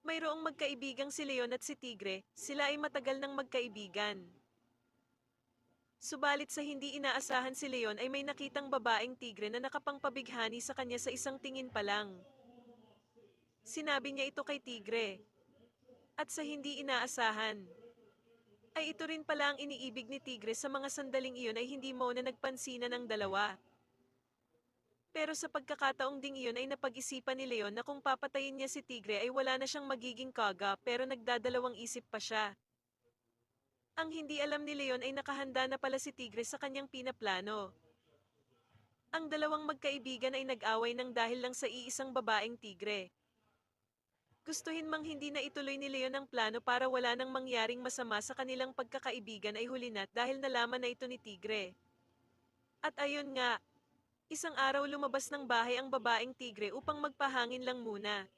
Mayroong magkaibigang si Leon at si Tigre, sila ay matagal ng magkaibigan. Subalit sa hindi inaasahan si Leon ay may nakitang babaeng tigre na nakapangpabighani sa kanya sa isang tingin pa lang. Sinabi niya ito kay Tigre. At sa hindi inaasahan, ay ito rin pala ang iniibig ni Tigre sa mga sandaling iyon ay hindi mo na nagpansinan ang dalawa. Pero sa pagkakataong ding iyon ay napag-isipan ni Leon na kung papatayin niya si Tigre ay wala na siyang magiging kaga pero nagdadalawang isip pa siya. Ang hindi alam ni Leon ay nakahanda na pala si Tigre sa kanyang pinaplano. Ang dalawang magkaibigan ay nag-away ng dahil lang sa iisang babaeng tigre. Gustuhin mang hindi na ituloy ni Leon ang plano para wala nang mangyaring masama sa kanilang pagkakaibigan ay huli na dahil nalaman na ito ni Tigre. At ayun nga, isang araw lumabas ng bahay ang babaeng tigre upang magpahangin lang muna.